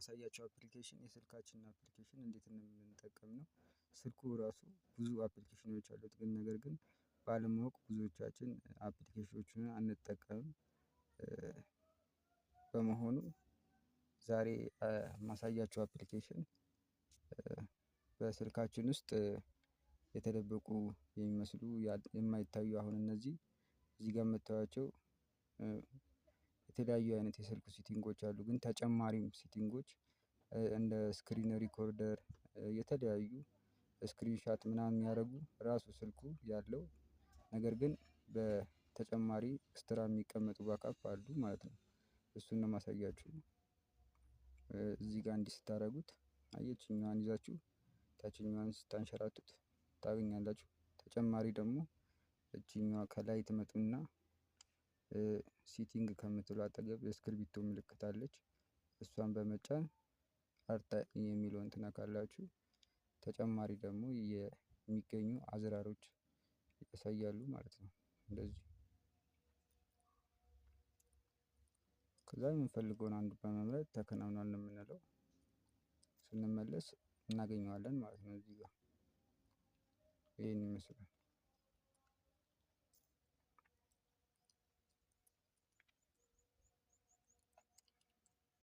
የማሳያቸው አፕሊኬሽን የስልካችንን አፕሊኬሽን እንዴት እንደምንጠቀም ነው። ስልኩ ራሱ ብዙ አፕሊኬሽኖች አሉት ግን ነገር ግን ባለማወቅ ብዙዎቻችን አፕሊኬሽኖችን አንጠቀምም። በመሆኑ ዛሬ የማሳያችሁ አፕሊኬሽን በስልካችን ውስጥ የተደበቁ የሚመስሉ የማይታዩ አሁን እነዚህ እዚህ ጋር የምታዩዋቸው የተለያዩ አይነት የስልክ ሴቲንጎች አሉ። ግን ተጨማሪም ሴቲንጎች እንደ ስክሪን ሪኮርደር የተለያዩ ስክሪን ሻት ምናምን የሚያደርጉ ራሱ ስልኩ ያለው ነገር ግን በተጨማሪ ኤክስትራ የሚቀመጡ ባካፕ አሉ ማለት ነው። እሱን ነው የማሳያችሁ። እዚህ ጋር እንዲህ ስታደርጉት ይቺኛዋን ይዛችሁ ታችኛዋን ስታንሸራቱት ታገኛላችሁ። ተጨማሪ ደግሞ እቺኛዋ ከላይ ትመጡና ሴቲንግ ከምትለው አጠገብ የእስክርቢቶ ምልክት አለች። እሷን በመጫን አርታኢ የሚለውን ትነካላችሁ። ተጨማሪ ደግሞ የሚገኙ አዝራሮች ያሳያሉ ማለት ነው። እንደዚህ ከዛ የምንፈልገውን አንዱ በመምረጥ ተከናውኗል ነው የምንለው። ስንመለስ እናገኘዋለን ማለት ነው። እዚህ ጋር ይሄን ይመስላል።